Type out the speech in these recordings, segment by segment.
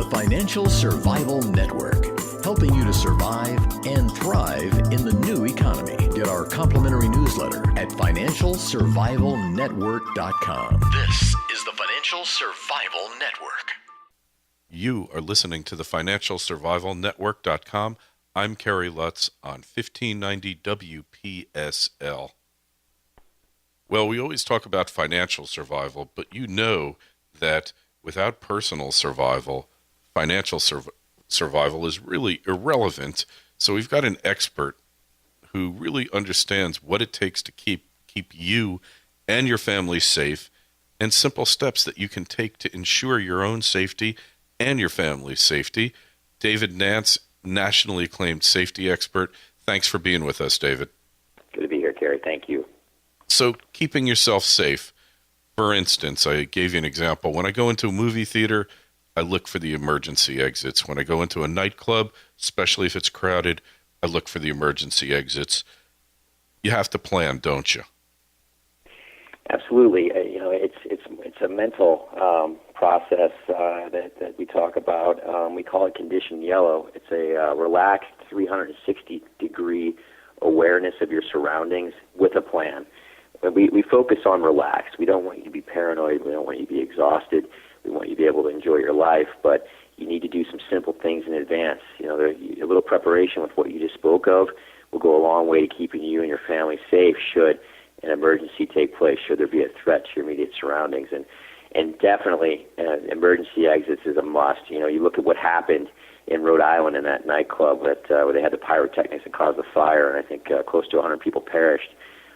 the Financial Survival Network, helping you to survive and thrive in the new economy. Get our complimentary newsletter at financialsurvivalnetwork.com. This is the Financial Survival Network. You are listening to the financialsurvivalnetwork.com. I'm Kerry Lutz on 1590 WPSL. Well, we always talk about financial survival, but you know that without personal survival, financial survival is really irrelevant. So we've got an expert who really understands what it takes to keep you and your family safe, and simple steps that you can take to ensure your own safety and your family's safety. David Nance, nationally acclaimed safety expert. Thanks for being with us, David. Good to be here, Kerry. Thank you. So keeping yourself safe. For instance, I gave you an example. When I go into a movie theater, I look for the emergency exits. When I go into a nightclub, especially if it's crowded, I look for the emergency exits. You have to plan, don't you? Absolutely. It's a mental process that we talk about. We call it condition yellow. It's a relaxed 360-degree awareness of your surroundings with a plan. We focus on relaxed. We don't want you to be paranoid. We don't want you to be exhausted. We want you to be able to enjoy your life, but you need to do some simple things in advance. A little preparation with what you just spoke of will go a long way to keeping you and your family safe should an emergency take place, should there be a threat to your immediate surroundings. And definitely, emergency exits is a must. You look at what happened in Rhode Island in that nightclub where they had the pyrotechnics that caused the fire, and I think close to 100 people perished.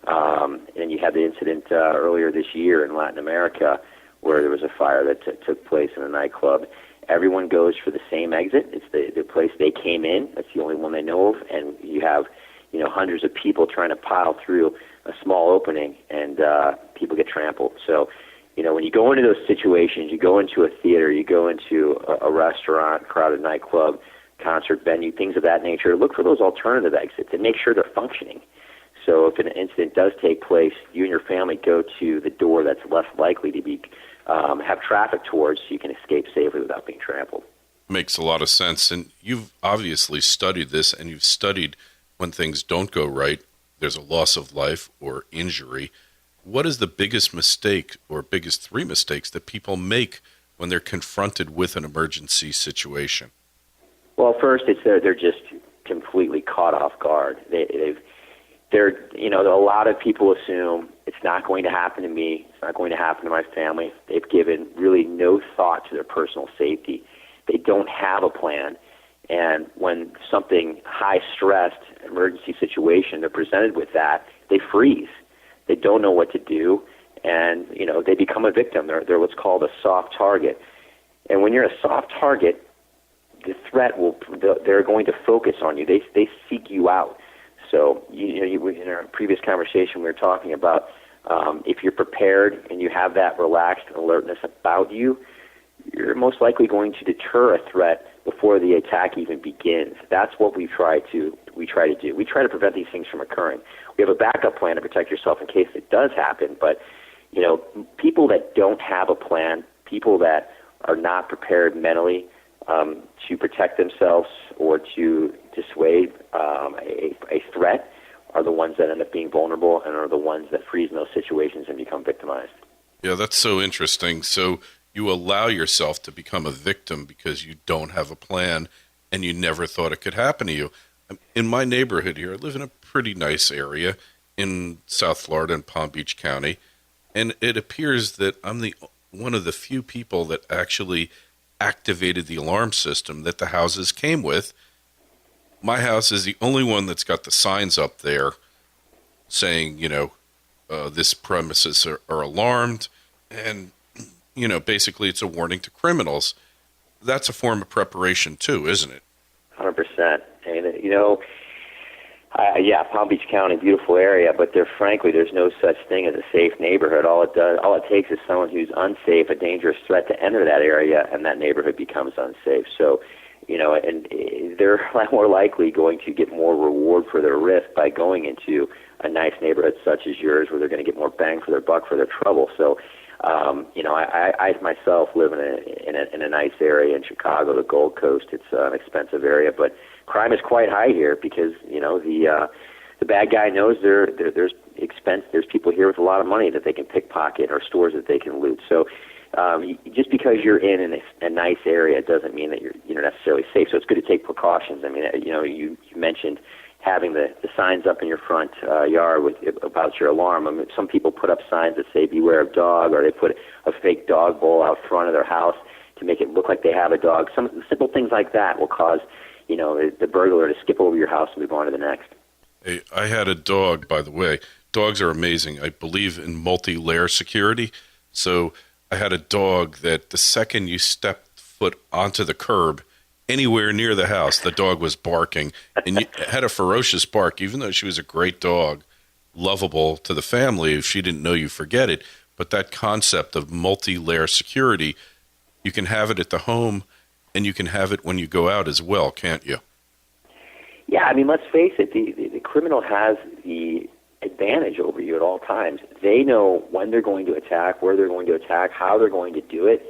And you had the incident earlier this year in Latin America where there was a fire that took place in a nightclub. Everyone goes for the same exit. It's the place they came in. That's the only one they know of. And you have, hundreds of people trying to pile through a small opening, and people get trampled. So, when you go into those situations, you go into a theater, you go into a restaurant, crowded nightclub, concert venue, things of that nature, look for those alternative exits and make sure they're functioning. So if an incident does take place, you and your family go to the door that's less likely to be have traffic towards, so you can escape safely without being trampled. Makes a lot of sense. And you've obviously studied this, and you've studied when things don't go right, there's a loss of life or injury. What is the biggest mistake or biggest three mistakes that people make when they're confronted with an emergency situation? Well, first, it's they're just completely caught off guard. A lot of people assume it's not going to happen to me, it's not going to happen to my family. They've given really no thought to their personal safety. They don't have a plan. And when something high-stressed emergency situation, they're presented with that, they freeze. They don't know what to do, and they become a victim. They're what's called a soft target. And when you're a soft target, the threat they're going to focus on you. They seek you out. So in our previous conversation, we were talking about if you're prepared and you have that relaxed alertness about you, you're most likely going to deter a threat before the attack even begins. That's what we try to do. We try to prevent these things from occurring. We have a backup plan to protect yourself in case it does happen, but people that don't have a plan, people that are not prepared mentally to protect themselves or to dissuade a threat are the ones that end up being vulnerable and are the ones that freeze in those situations and become victimized. Yeah, that's so interesting. So you allow yourself to become a victim because you don't have a plan and you never thought it could happen to you. In my neighborhood here, I live in a pretty nice area in South Florida in Palm Beach County, and it appears that I'm one of the few people that actually activated the alarm system that the houses came with. My house is the only one that's got the signs up there saying, this premises are alarmed, and, basically it's a warning to criminals. That's a form of preparation too, isn't it? 100%. And, Palm Beach County, beautiful area, but there's no such thing as a safe neighborhood. All it takes is someone who's unsafe, a dangerous threat, to enter that area, and that neighborhood becomes unsafe. So, and they're more likely going to get more reward for their risk by going into a nice neighborhood such as yours, where they're going to get more bang for their buck for their trouble. So, I myself live in a nice area in Chicago, the Gold Coast. It's an expensive area, but crime is quite high here because the bad guy knows there's expense. There's people here with a lot of money that they can pickpocket or stores that they can loot. So just because you're in a nice area doesn't mean that you're necessarily safe. So it's good to take precautions. I mean, you mentioned having the signs up in your front yard about your alarm. I mean, some people put up signs that say "Beware of dog," or they put a fake dog bowl out front of their house to make it look like they have a dog. Some simple things like that will cause the burglar to skip over your house and move on to the next. Hey, I had a dog, by the way. Dogs are amazing. I believe in multi-layer security. So I had a dog that the second you stepped foot onto the curb, anywhere near the house, the dog was barking. And you had a ferocious bark, even though she was a great dog, lovable to the family. If she didn't know, you forget it. But that concept of multi-layer security, you can have it at the home and you can have it when you go out as well, can't you? Yeah, I mean, let's face it, the criminal has the advantage over you at all times. They know when they're going to attack, where they're going to attack, how they're going to do it,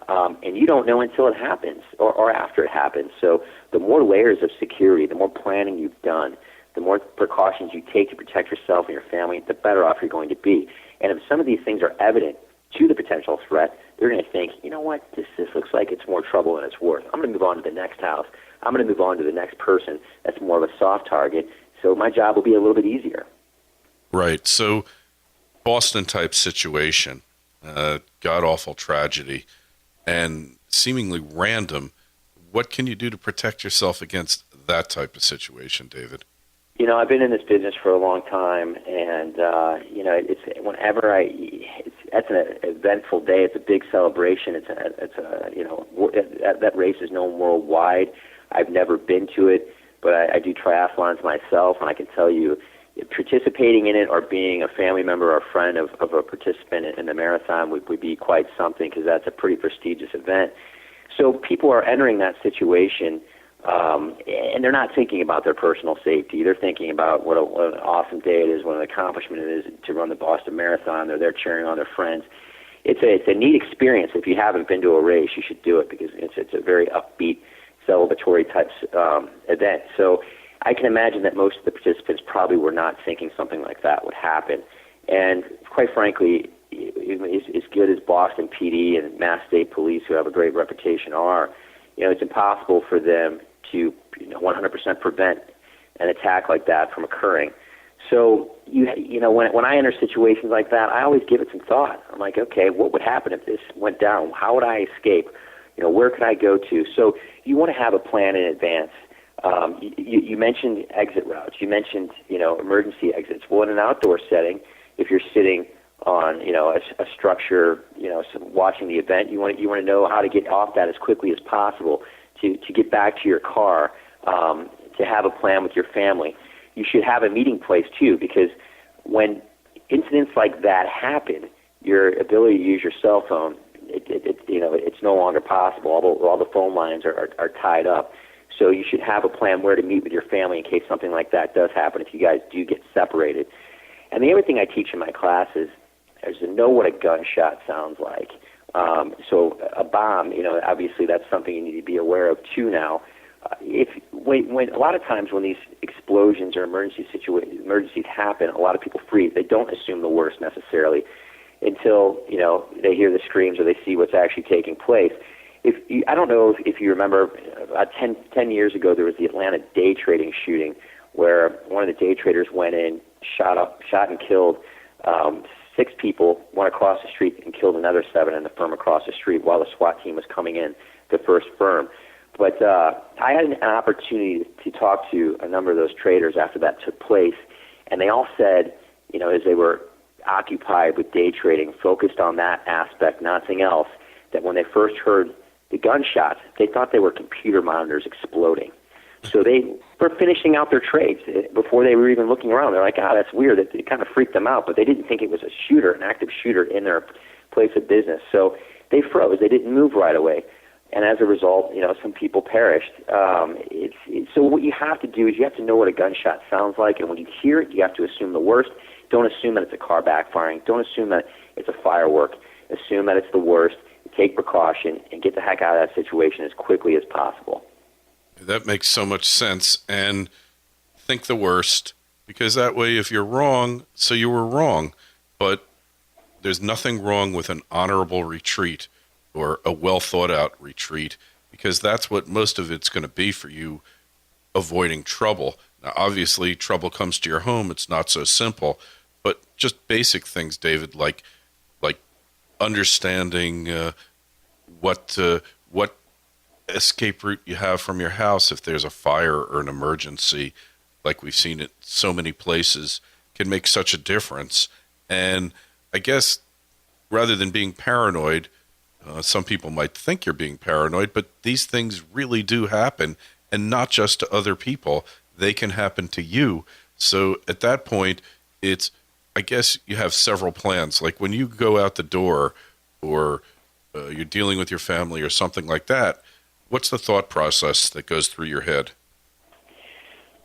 and you don't know until it happens or after it happens. So the more layers of security, the more planning you've done, the more precautions you take to protect yourself and your family, the better off you're going to be. And if some of these things are evident to the potential threat, they're going to think, you know what, this looks like it's more trouble than it's worth. I'm going to move on to the next house. I'm going to move on to the next person that's more of a soft target, so my job will be a little bit easier. Right. So Boston-type situation, god-awful tragedy, and seemingly random. What can you do to protect yourself against that type of situation, David? I've been in this business for a long time, and it's that's an eventful day. It's a big celebration. That race is known worldwide. I've never been to it, but I do triathlons myself, and I can tell you, participating in it or being a family member or a friend of a participant in the marathon would be quite something because that's a pretty prestigious event. So people are entering that situation, and they're not thinking about their personal safety. They're thinking about what an awesome day it is, what an accomplishment it is to run the Boston Marathon. They're there cheering on their friends. It's a neat experience. If you haven't been to a race, you should do it because it's a very upbeat, celebratory type event. So I can imagine that most of the participants probably were not thinking something like that would happen. And quite frankly, as good as Boston PD and Mass State Police, who have a great reputation, are, it's impossible for them to 100% prevent an attack like that from occurring. So when I enter situations like that, I always give it some thought. I'm like, okay, what would happen if this went down? How would I escape? Where could I go to? So you want to have a plan in advance. You mentioned exit routes. You mentioned, emergency exits. Well, in an outdoor setting, if you're sitting on, a structure, watching the event, you want to know how to get off that as quickly as possible to get back to your car, to have a plan with your family. You should have a meeting place too, because when incidents like that happen, your ability to use your cell phone, it's no longer possible. All the phone lines are tied up. So you should have a plan where to meet with your family in case something like that does happen, if you guys do get separated. And the other thing I teach in my classes is to know what a gunshot sounds like. So a bomb, obviously that's something you need to be aware of too now. When a lot of times when these explosions or emergencies happen, a lot of people freeze. They don't assume the worst necessarily until they hear the screams or they see what's actually taking place. I don't know if you remember, about 10 years ago, there was the Atlanta day trading shooting where one of the day traders went in, shot and killed 6 people, went across the street and killed another 7 in the firm across the street while the SWAT team was coming in, the first firm. But I had an opportunity to talk to a number of those traders after that took place, and they all said, as they were occupied with day trading, focused on that aspect, nothing else, that when they first heard the gunshots, they thought they were computer monitors exploding. So they were finishing out their trades before they were even looking around. They're like, that's weird. It kind of freaked them out, but they didn't think it was a shooter, an active shooter in their place of business. So they froze. They didn't move right away. And as a result, some people perished. So what you have to do is you have to know what a gunshot sounds like, and when you hear it, you have to assume the worst. Don't assume that it's a car backfiring. Don't assume that it's a firework. assume that it's the worst, take precaution, and get the heck out of that situation as quickly as possible. That makes so much sense. And think the worst, because that way if you're wrong, so you were wrong. But there's nothing wrong with an honorable retreat or a well thought out retreat, because that's what most of it's going to be for you, avoiding trouble. Now, obviously, trouble comes to your home. It's not so simple, but just basic things, David, like understanding what escape route you have from your house if there's a fire or an emergency, like we've seen it so many places, can make such a difference. And I guess rather than being paranoid, some people might think you're being paranoid, but these things really do happen, and not just to other people. They can happen to you. So at that point, I guess you have several plans. Like when you go out the door or you're dealing with your family or something like that, what's the thought process that goes through your head?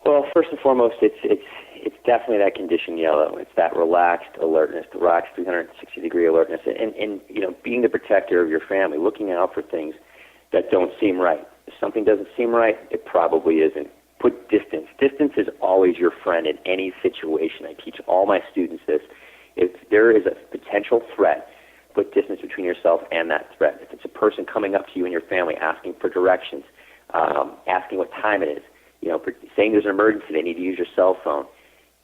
Well, first and foremost, it's definitely that condition yellow. It's that relaxed alertness, the relaxed 360-degree alertness, and being the protector of your family, looking out for things that don't seem right. If something doesn't seem right, it probably isn't. Put distance. Distance is always your friend in any situation. I teach all my students this. If there is a potential threat, put distance between yourself and that threat. If it's a person coming up to you and your family asking for directions, asking what time it is, saying there's an emergency, they need to use your cell phone,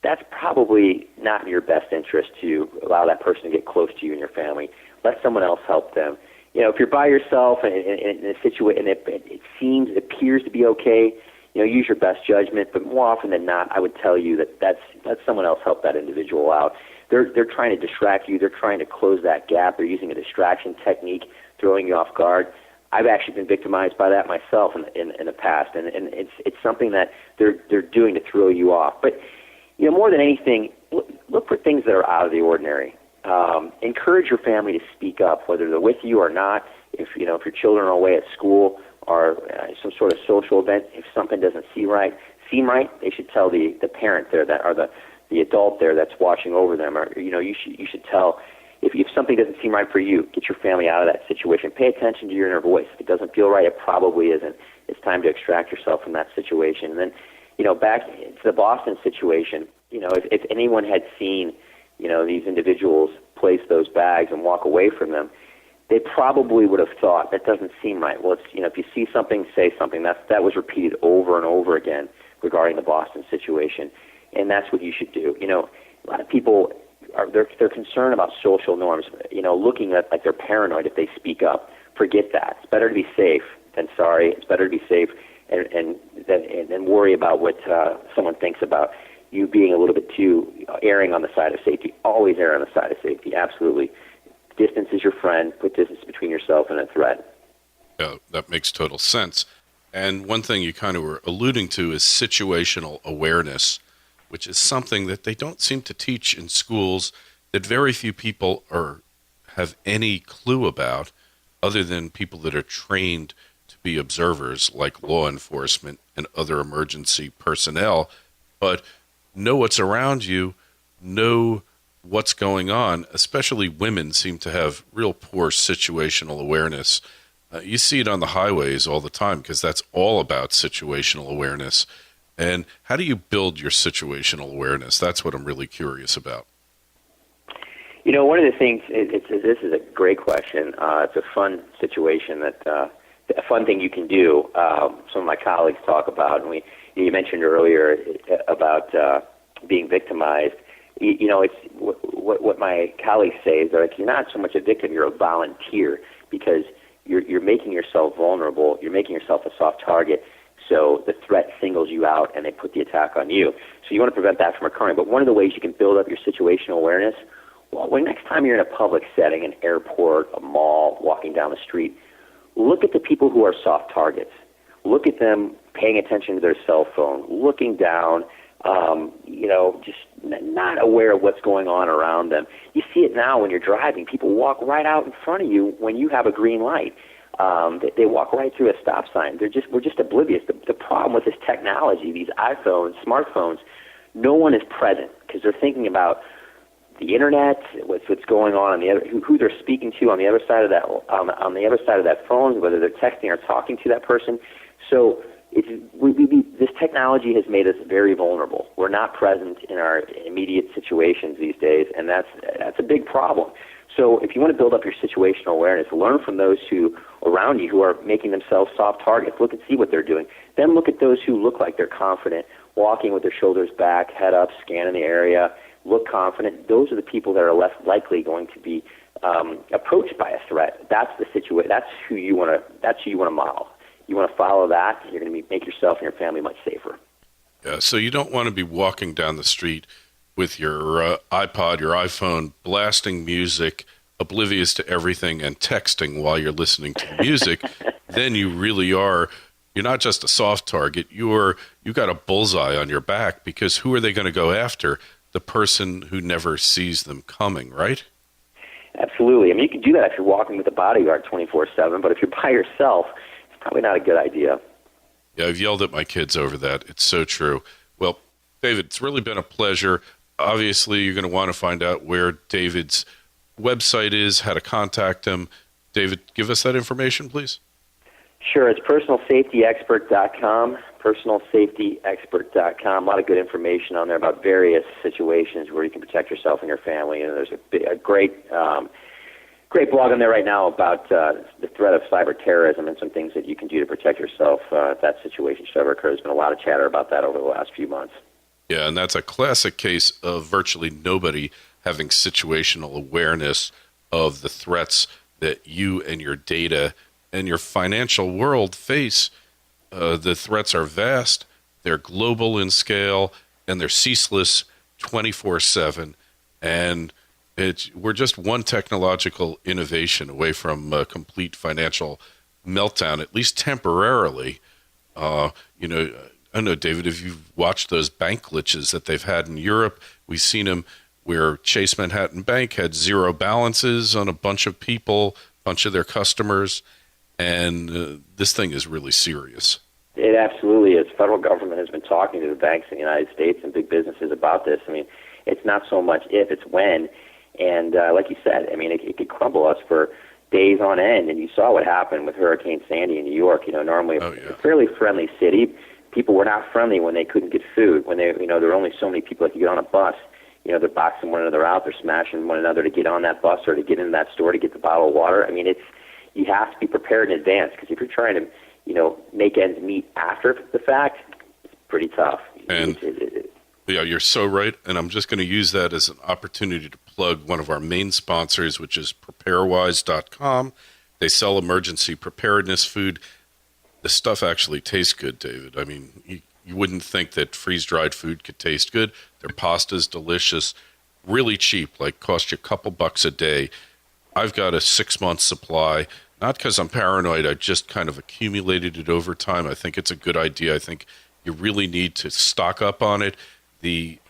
that's probably not in your best interest to allow that person to get close to you and your family. Let someone else help them. If you're by yourself and in a situation and it appears to be okay, use your best judgment. But more often than not, I would tell you that let someone else help that individual out. They're trying to distract you. They're trying to close that gap. They're using a distraction technique, throwing you off guard. I've actually been victimized by that myself in the past, and it's something that they're doing to throw you off. But more than anything, look for things that are out of the ordinary. Encourage your family to speak up, whether they're with you or not. If your children are away at school or some sort of social event, if something doesn't seem right, they should tell the parent there that or the adult there that's watching over them. Or you should tell if something doesn't seem right for you, get your family out of that situation. Pay attention to your inner voice. If it doesn't feel right, it probably isn't. It's time to extract yourself from that situation. And then back to the Boston situation, if anyone had seen, these individuals place those bags and walk away from them, they probably would have thought, that doesn't seem right. Well, if you see something, say something. That was repeated over and over again regarding the Boston situation, and that's what you should do. A lot of people they're concerned about social norms, looking at like they're paranoid if they speak up. Forget that. It's better to be safe than sorry. It's better to be safe and then worry about what someone thinks about you being a little bit too erring on the side of safety. Always err on the side of safety, absolutely. Distance is your friend. Put distance between yourself and a threat. Yeah, that makes total sense. And one thing you kind of were alluding to is situational awareness, which is something that they don't seem to teach in schools, that very few people have any clue about, other than people that are trained to be observers, like law enforcement and other emergency personnel, but know what's around you, know what's going on. Especially women seem to have real poor situational awareness. You see it on the highways all the time, because that's all about situational awareness. And how do you build your situational awareness? That's what I'm really curious about. One of the things, this is a great question. It's a fun situation a fun thing you can do. Some of my colleagues talk about, and you mentioned earlier about being victimized. It's what my colleagues say is that you're not so much a victim, you're a volunteer, because you're making yourself vulnerable, you're making yourself a soft target, so the threat singles you out and they put the attack on you. So you want to prevent that from occurring. But one of the ways you can build up your situational awareness, when next time you're in a public setting, an airport, a mall, walking down the street, look at the people who are soft targets. Look at them paying attention to their cell phone, looking down, just not aware of what's going on around them. You see it now when you're driving. People walk right out in front of you when you have a green light. They walk right through a stop sign. We're just oblivious. The problem with this technology, these iPhones, smartphones, no one is present because they're thinking about the internet, what's going on the other, who they're speaking to on the other side of that on the other side of that phone, whether they're texting or talking to that person. So this technology has made us very vulnerable. We're not present in our immediate situations these days, and that's a big problem. So if you want to build up your situational awareness, learn from those who around you who are making themselves soft targets. Look and see what they're doing. Then look at those who look like they're confident, walking with their shoulders back, head up, scanning the area, look confident. Those are the people that are less likely going to be approached by a threat. That's the situation. That's who you want to model. You want to follow that. You're going to make yourself and your family much safer. Yeah. So you don't want to be walking down the street with your iPod, your iPhone, blasting music, oblivious to everything, and texting while you're listening to the music. Then you really are. You're not just a soft target. You got a bullseye on your back, because who are they going to go after? The person who never sees them coming, right? Absolutely. I mean, you can do that if you're walking with a bodyguard 24/7, but if you're by yourself, it's probably not a good idea. Yeah, I've yelled at my kids over that. It's so true. Well, David, it's really been a pleasure. Obviously, you're going to want to find out where David's website is, how to contact him. David, give us that information, please. Sure. It's personalsafetyexpert.com, personalsafetyexpert.com. A lot of good information on there about various situations where you can protect yourself and your family. And there's a great blog on there right now about the threat of cyber terrorism and some things that you can do to protect yourself if that situation should ever occur. There's been a lot of chatter about that over the last few months. Yeah, and that's a classic case of virtually nobody having situational awareness of the threats that you and your data and your financial world face. The threats are vast, they're global in scale, and they're ceaseless 24/7. And we're just one technological innovation away from a complete financial meltdown, at least temporarily. I don't know, David, if you've watched those bank glitches that they've had in Europe, we've seen them where Chase Manhattan Bank had zero balances on a bunch of people, a bunch of their customers, and this thing is really serious. It absolutely is. Federal government has been talking to the banks in the United States and big businesses about this. I mean, it's not so much if, it's when. And like you said, I mean, it could crumble us for days on end. And you saw what happened with Hurricane Sandy in New York. Normally a fairly friendly city. People were not friendly when they couldn't get food. When there were only so many people that could get on a bus. They're boxing one another out. They're smashing one another to get on that bus or to get into that store to get the bottle of water. I mean, you have to be prepared in advance, because if you're trying to, make ends meet after the fact, it's pretty tough. And yeah, you're so right. And I'm just going to use that as an opportunity to plug one of our main sponsors, which is preparewise.com. They sell emergency preparedness food. The stuff actually tastes good, David. I mean, you wouldn't think that freeze-dried food could taste good. Their pasta's delicious, really cheap, like cost you a couple bucks a day. I've got a 6-month supply, not because I'm paranoid. I just kind of accumulated it over time. I think it's a good idea. I think you really need to stock up on it.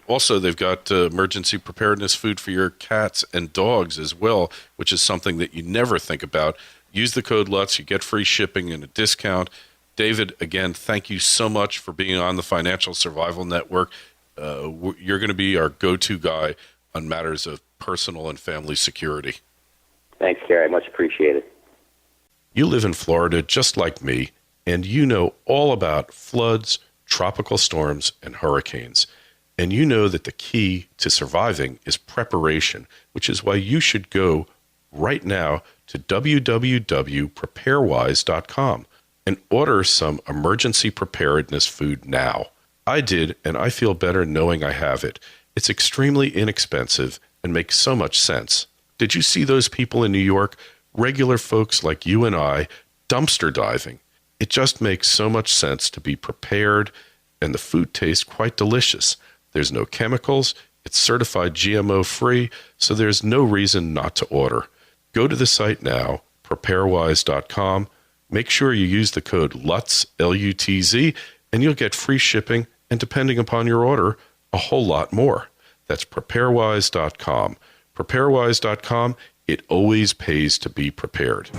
Also, they've got emergency preparedness food for your cats and dogs as well, which is something that you never think about. Use the code Lutz. You get free shipping and a discount. David, again, thank you so much for being on the Financial Survival Network. You're going to be our go-to guy on matters of personal and family security. Thanks, Kerry. Much appreciated. You live in Florida just like me, and you know all about floods, tropical storms, and hurricanes. And you know that the key to surviving is preparation, which is why you should go right now to www.preparewise.com and order some emergency preparedness food now. I did, and I feel better knowing I have it. It's extremely inexpensive and makes so much sense. Did you see those people in New York, regular folks like you and I, dumpster diving? It just makes so much sense to be prepared, and the food tastes quite delicious. There's no chemicals, it's certified GMO-free, so there's no reason not to order. Go to the site now, preparewise.com. Make sure you use the code LUTZ, L-U-T-Z, and you'll get free shipping, and depending upon your order, a whole lot more. That's preparewise.com. Preparewise.com, it always pays to be prepared.